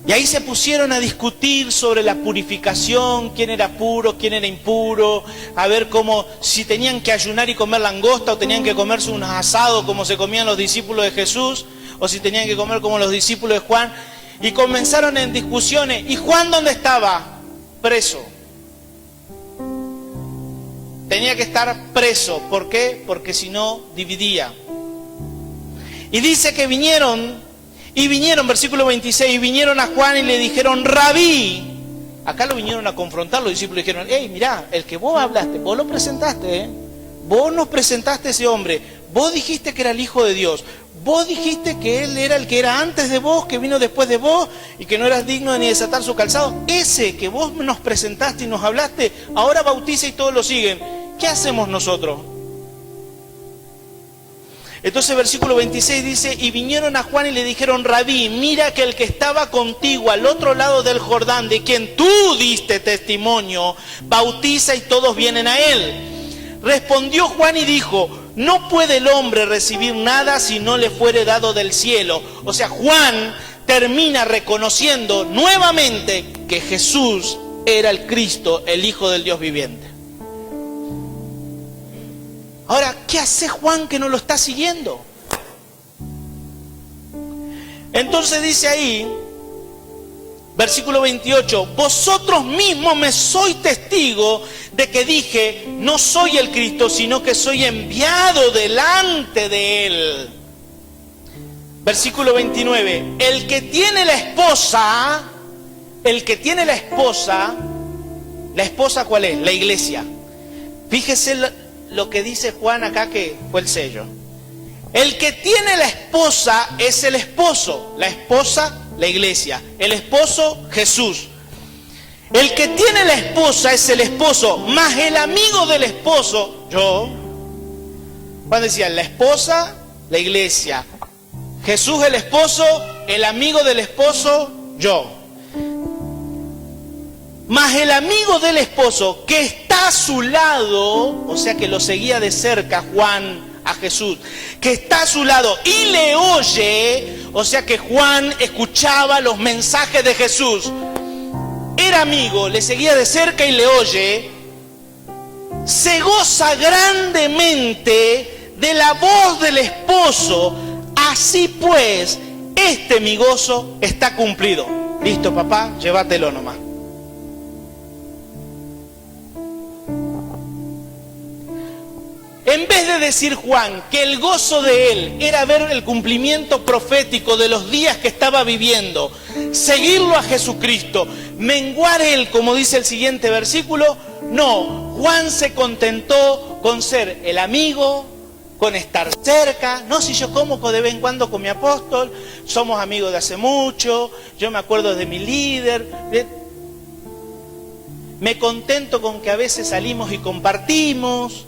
Y ahí se pusieron a discutir sobre la purificación, quién era puro, quién era impuro, a ver cómo, si tenían que ayunar y comer langosta o tenían que comerse unos asados como se comían los discípulos de Jesús, o si tenían que comer como los discípulos de Juan. Y comenzaron en discusiones. ¿Y Juan dónde estaba? Preso. tenía que estar preso. ¿Por qué? Porque si no, dividía. Y dice que vinieron, versículo 26, y vinieron a Juan y le dijeron, Rabí. Acá lo vinieron a confrontar, los discípulos dijeron, hey, mirá, el que vos hablaste, vos lo presentaste, ¿eh? Vos nos presentaste a ese hombre, vos dijiste que era el Hijo de Dios, vos dijiste que él era el que era antes de vos, que vino después de vos, y que no eras digno de ni desatar su calzado. Ese que vos nos presentaste y nos hablaste, ahora bautiza y todos lo siguen. ¿Qué hacemos nosotros? Entonces versículo 26 dice, y vinieron a Juan y le dijeron, Rabí, mira que el que estaba contigo al otro lado del Jordán, de quien tú diste testimonio, bautiza y todos vienen a él. Respondió Juan y dijo, no puede el hombre recibir nada si no le fuere dado del cielo. O sea, Juan termina reconociendo nuevamente que Jesús era el Cristo, el Hijo del Dios viviente. Ahora, ¿qué hace Juan que no lo está siguiendo? Entonces dice ahí, versículo 28, vosotros mismos me sois testigo de que dije, no soy el Cristo, sino que soy enviado delante de él. Versículo 29, el que tiene la esposa, ¿la esposa cuál es? La iglesia. Fíjese lo que dice Juan acá, que fue el sello. El que tiene la esposa es el esposo, la esposa, la iglesia, el esposo, Jesús. El que tiene la esposa es el esposo, más el amigo del esposo, yo. Juan decía, la esposa, la iglesia, Jesús el esposo, el amigo del esposo, yo. Más el amigo del esposo que está a su lado, o sea que lo seguía de cerca Juan a Jesús, que está a su lado y le oye, o sea que Juan escuchaba los mensajes de Jesús, era amigo, le seguía de cerca y le oye, se goza grandemente de la voz del esposo, así pues, mi gozo está cumplido. Listo, papá, llévatelo nomás. En vez de decir Juan que el gozo de él era ver el cumplimiento profético de los días que estaba viviendo, seguirlo a Jesucristo, menguar él, como dice el siguiente versículo, no, Juan se contentó con ser el amigo, con estar cerca. No, si yo como de vez en cuando con mi apóstol, somos amigos de hace mucho, yo me acuerdo de mi líder, me contento con que a veces salimos y compartimos.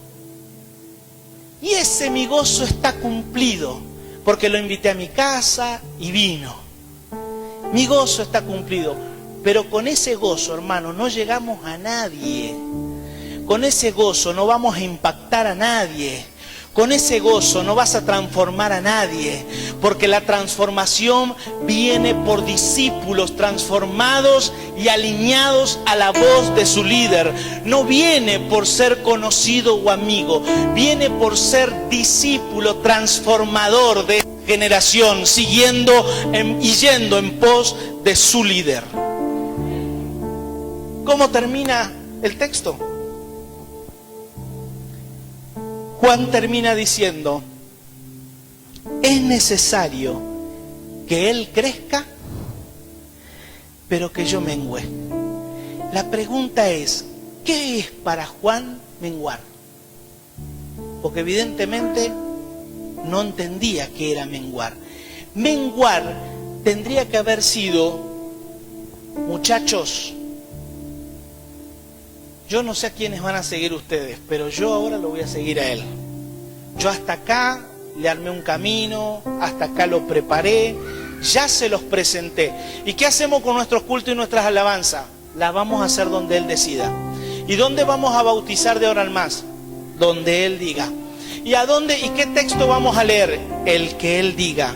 Y ese mi gozo está cumplido, porque lo invité a mi casa y vino. Mi gozo está cumplido, pero con ese gozo, hermano, no llegamos a nadie. Con ese gozo no vamos a impactar a nadie. Con ese gozo no vas a transformar a nadie, porque la transformación viene por discípulos transformados y alineados a la voz de su líder. No viene por ser conocido o amigo, viene por ser discípulo transformador de esta generación, siguiendo y yendo en pos de su líder. ¿Cómo termina el texto? Juan termina diciendo, es necesario que él crezca, pero que yo mengüe. La pregunta es, ¿qué es para Juan menguar? Porque evidentemente no entendía qué era menguar. Menguar tendría que haber sido, muchachos, yo no sé a quiénes van a seguir ustedes, pero yo ahora lo voy a seguir a él. Yo hasta acá le armé un camino, hasta acá lo preparé, ya se los presenté. ¿Y qué hacemos con nuestros cultos y nuestras alabanzas? Las vamos a hacer donde él decida. ¿Y dónde vamos a bautizar de ahora en más? Donde él diga. ¿Y a dónde y qué texto vamos a leer? El que él diga.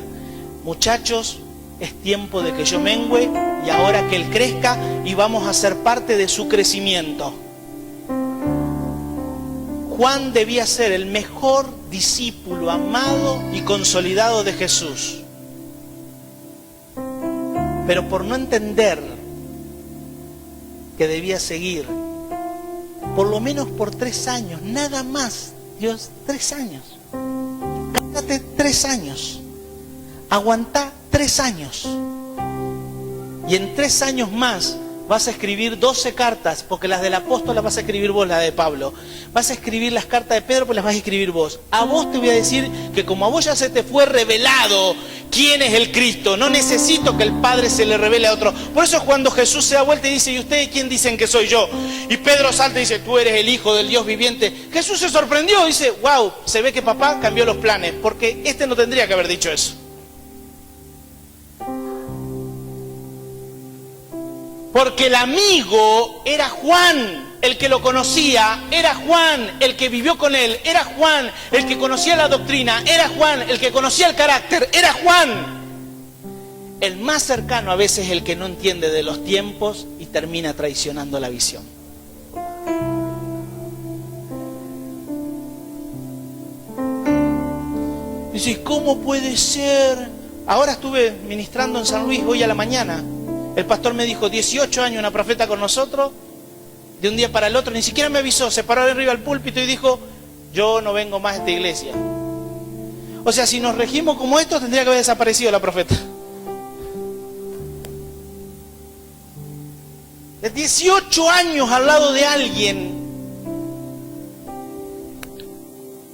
Muchachos, es tiempo de que yo mengüe y ahora que él crezca y vamos a ser parte de su crecimiento. Juan debía ser el mejor discípulo amado y consolidado de Jesús. Pero por no entender que debía seguir por lo menos por 3 años, nada más, Dios, 3 años. Cállate 3 años, aguantá 3 años. Y en 3 años más vas a escribir 12 cartas, porque las del apóstol las vas a escribir vos, las de Pablo. Vas a escribir las cartas de Pedro, pues las vas a escribir vos. A vos te voy a decir que como a vos ya se te fue revelado quién es el Cristo, no necesito que el Padre se le revele a otro. Por eso es cuando Jesús se da vuelta y dice, ¿y ustedes quién dicen que soy yo? Y Pedro salta y dice, tú eres el Hijo del Dios viviente. Jesús se sorprendió, dice, wow, se ve que papá cambió los planes, porque este no tendría que haber dicho eso. Porque el amigo era Juan, el que lo conocía, era Juan, el que vivió con él, era Juan, el que conocía la doctrina, era Juan, el que conocía el carácter, era Juan. El más cercano a veces es el que no entiende de los tiempos y termina traicionando la visión. Dice, ¿cómo puede ser? Ahora estuve ministrando en San Luis hoy a la mañana. El pastor me dijo, 18 años una profeta con nosotros, de un día para el otro, ni siquiera me avisó, se paró arriba del púlpito y dijo, yo no vengo más a esta iglesia. O sea, si nos regimos como estos, tendría que haber desaparecido la profeta. De 18 años al lado de alguien.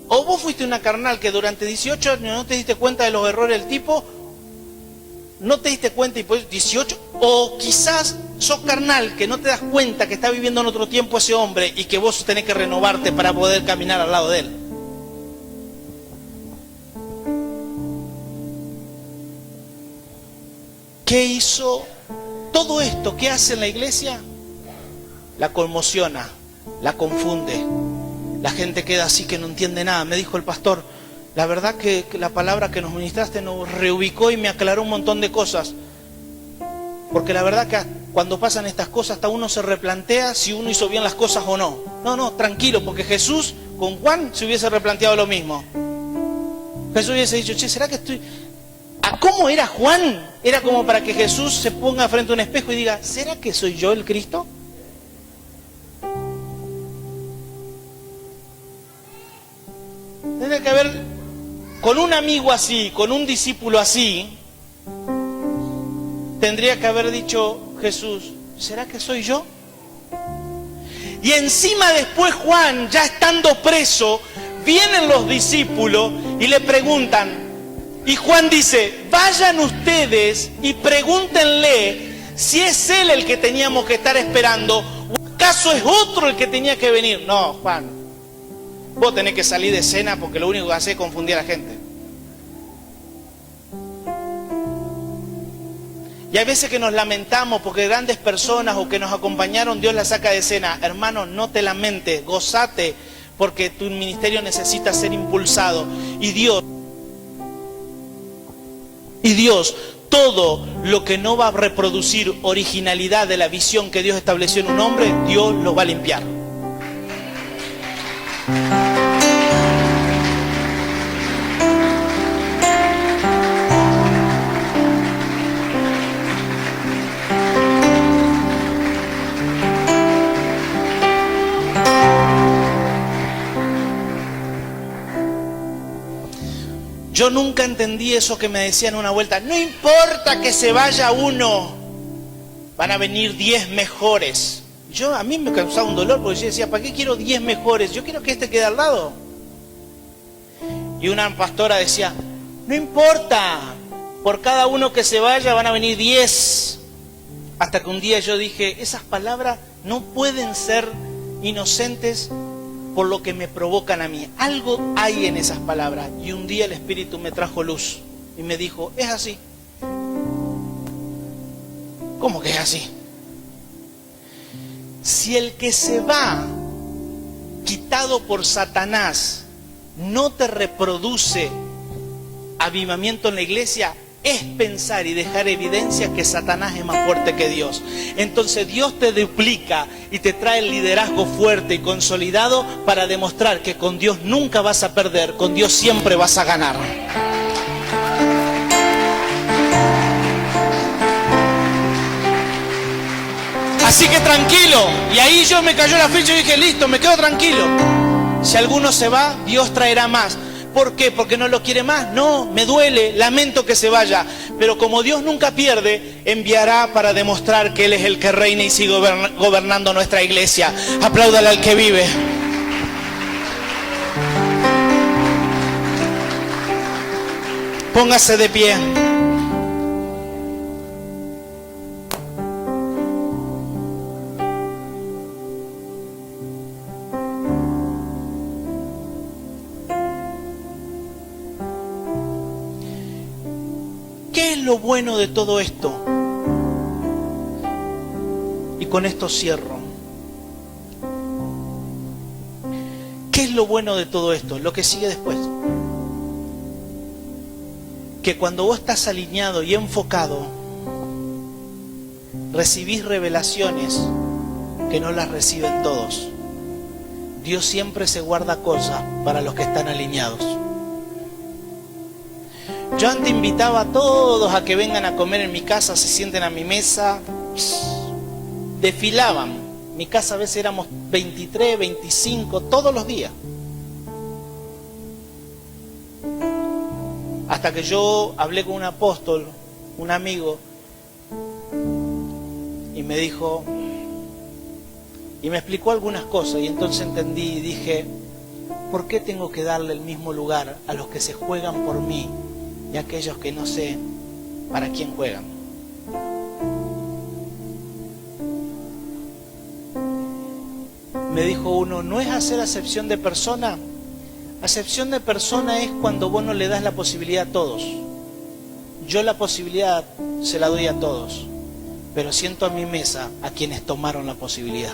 O vos fuiste una carnal que durante 18 años no te diste cuenta de los errores del tipo, no te diste cuenta y pues 18, o quizás sos carnal que no te das cuenta que está viviendo en otro tiempo ese hombre y que vos tenés que renovarte para poder caminar al lado de él. ¿Qué hizo? Todo esto que hace en la iglesia la conmociona, la confunde. La gente queda así que no entiende nada. Me dijo el pastor, la verdad que la palabra que nos ministraste nos reubicó y me aclaró un montón de cosas. Porque la verdad que cuando pasan estas cosas hasta uno se replantea si uno hizo bien las cosas o no. No, tranquilo, porque Jesús con Juan se hubiese replanteado lo mismo. Jesús hubiese dicho, che, ¿será que estoy...? ¿A cómo era Juan? Era como para que Jesús se ponga frente a un espejo y diga, ¿será que soy yo el Cristo? Tiene que haber, con un amigo así, con un discípulo así, tendría que haber dicho Jesús, ¿será que soy yo? Y encima después Juan, ya estando preso, vienen los discípulos y le preguntan, y Juan dice, vayan ustedes y pregúntenle si es él el que teníamos que estar esperando, o acaso es otro el que tenía que venir. No, Juan, vos tenés que salir de escena porque lo único que hace es confundir a la gente. Y hay veces que nos lamentamos porque grandes personas o que nos acompañaron, Dios las saca de escena. Hermano, no te lamentes, gozate, porque tu ministerio necesita ser impulsado. Y Dios, todo lo que no va a reproducir originalidad de la visión que Dios estableció en un hombre, Dios lo va a limpiar. Yo nunca entendí eso que me decían una vuelta, no importa que se vaya uno, van a venir 10 mejores. A mí me causaba un dolor porque yo decía, ¿para qué quiero 10 mejores? Yo quiero que este quede al lado. Y una pastora decía, no importa, por cada uno que se vaya van a venir 10. Hasta que un día yo dije, esas palabras no pueden ser inocentes por lo que me provocan a mí. Algo hay en esas palabras. Y un día el Espíritu me trajo luz y me dijo, es así. ¿Cómo que es así? Si el que se va quitado por Satanás no te reproduce avivamiento en la iglesia, es pensar y dejar evidencia que Satanás es más fuerte que Dios. Entonces Dios te duplica y te trae el liderazgo fuerte y consolidado para demostrar que con Dios nunca vas a perder, con Dios siempre vas a ganar. Así que tranquilo. Y ahí yo me cayó la ficha y dije, listo, me quedo tranquilo. Si alguno se va, Dios traerá más. ¿Por qué? ¿Porque no lo quiere más? No, me duele, lamento que se vaya. Pero como Dios nunca pierde, enviará para demostrar que Él es el que reina y sigue gobernando nuestra iglesia. Apláudale al que vive. Póngase de pie. ¿Qué es lo bueno de todo esto? Y con esto cierro. ¿Qué es lo bueno de todo esto? Lo que sigue después. Que cuando vos estás alineado y enfocado, recibís revelaciones que no las reciben todos. Dios siempre se guarda cosas para los que están alineados. Yo antes invitaba a todos a que vengan a comer en mi casa, se sienten a mi mesa, desfilaban. Mi casa a veces éramos 23, 25, todos los días. Hasta que yo hablé con un apóstol, un amigo, y me dijo, y me explicó algunas cosas, y entonces entendí y dije, ¿por qué tengo que darle el mismo lugar a los que se juegan por mí y a aquellos que no sé para quién juegan? Me dijo uno, ¿no es hacer acepción de persona? Acepción de persona es cuando vos no le das la posibilidad a todos. Yo la posibilidad se la doy a todos, pero siento a mi mesa a quienes tomaron la posibilidad.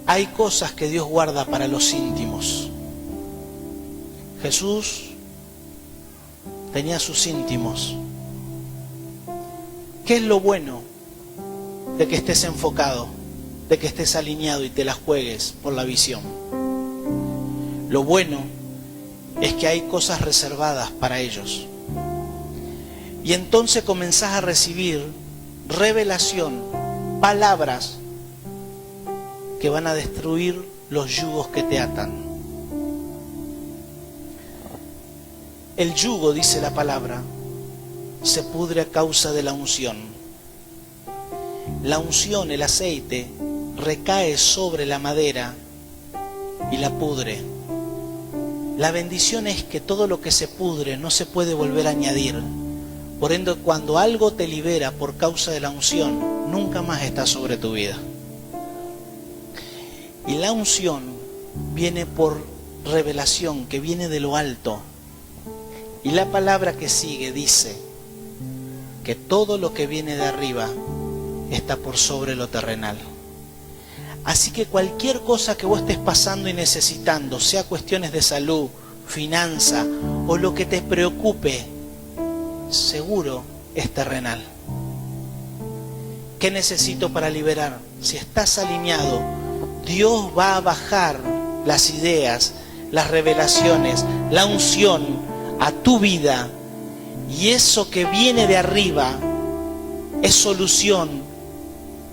Hay cosas que Dios guarda para los íntimos. Jesús tenía sus íntimos. ¿Qué es lo bueno de que estés enfocado, de que estés alineado y te la juegues por la visión? Lo bueno es que hay cosas reservadas para ellos. Y entonces comenzás a recibir revelación, palabras que van a destruir los yugos que te atan. El yugo, dice la palabra, se pudre a causa de la unción. La unción, el aceite, recae sobre la madera y la pudre. La bendición es que todo lo que se pudre no se puede volver a añadir. Por ende, cuando algo te libera por causa de la unción, nunca más está sobre tu vida. Y la unción viene por revelación, que viene de lo alto. Y la palabra que sigue dice que todo lo que viene de arriba está por sobre lo terrenal. Así que cualquier cosa que vos estés pasando y necesitando, sea cuestiones de salud, finanza o lo que te preocupe, seguro es terrenal. ¿Qué necesito para liberar? Si estás alineado, Dios va a bajar las ideas, las revelaciones, la unción a tu vida, y eso que viene de arriba es solución,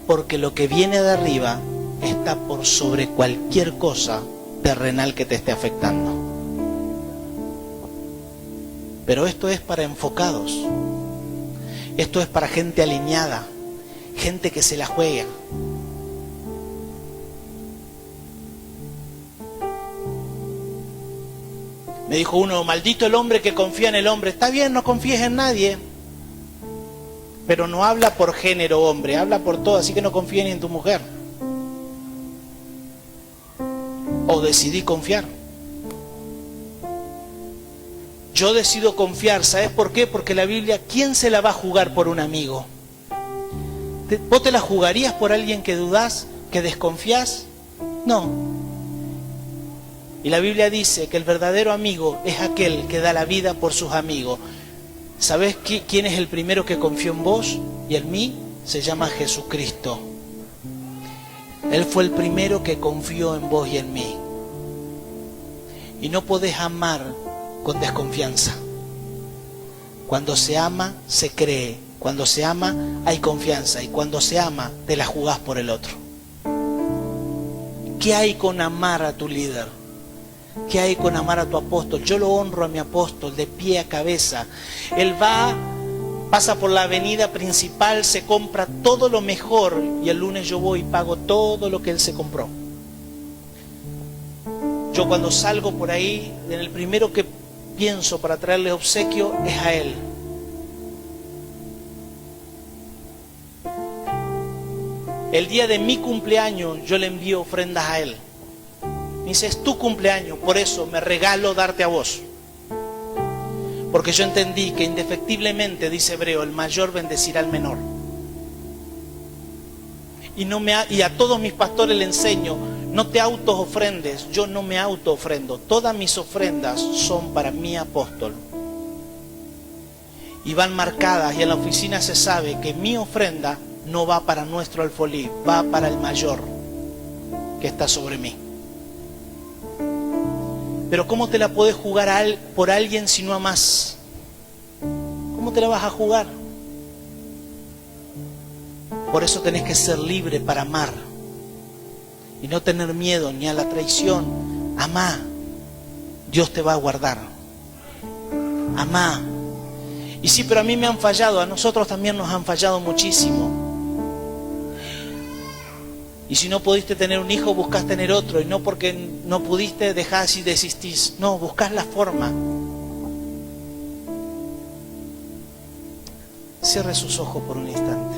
porque lo que viene de arriba está por sobre cualquier cosa terrenal que te esté afectando. Pero esto es para enfocados, esto es para gente alineada, gente que se la juega. Me dijo uno, maldito el hombre que confía en el hombre. Está bien, no confíes en nadie, pero no habla por género hombre, habla por todo, así que no confíes ni en tu mujer. O decidí confiar. Yo decido confiar, ¿sabes por qué? Porque la Biblia, ¿quién se la va a jugar por un amigo? ¿Vos te la jugarías por alguien que dudás, que desconfías? No. Y la Biblia dice que el verdadero amigo es aquel que da la vida por sus amigos. ¿Sabés quién es el primero que confió en vos y en mí? Se llama Jesucristo. Él fue el primero que confió en vos y en mí. Y no podés amar con desconfianza. Cuando se ama, se cree. Cuando se ama, hay confianza. Y cuando se ama, te la jugás por el otro. ¿Qué hay con amar a tu líder? ¿Qué hay con amar a tu apóstol? Yo lo honro a mi apóstol de pie a cabeza. Él pasa por la avenida principal, se compra todo lo mejor y el lunes yo voy y pago todo lo que él se compró. Yo cuando salgo por ahí, en el primero que pienso para traerle obsequio es a él. El día de mi cumpleaños yo le envío ofrendas a él. Me dice, es tu cumpleaños, por eso me regalo darte a vos. Porque yo entendí que indefectiblemente, dice Hebreo, el mayor bendecirá al menor. Y a todos mis pastores le enseño, no te autoofrendes. Yo no me autoofrendo. Todas mis ofrendas son para mi apóstol. Y van marcadas, y en la oficina se sabe que mi ofrenda no va para nuestro alfolí, va para el mayor que está sobre mí. Pero ¿cómo te la podés jugar por alguien si no amás? ¿Cómo te la vas a jugar? Por eso tenés que ser libre para amar y no tener miedo ni a la traición. Amá, Dios te va a guardar. Amá. Y sí, pero a mí me han fallado, a nosotros también nos han fallado muchísimo. Y si no pudiste tener un hijo, buscás tener otro. Y no porque no pudiste, dejás y desistís. No, buscás la forma. Cierre sus ojos por un instante.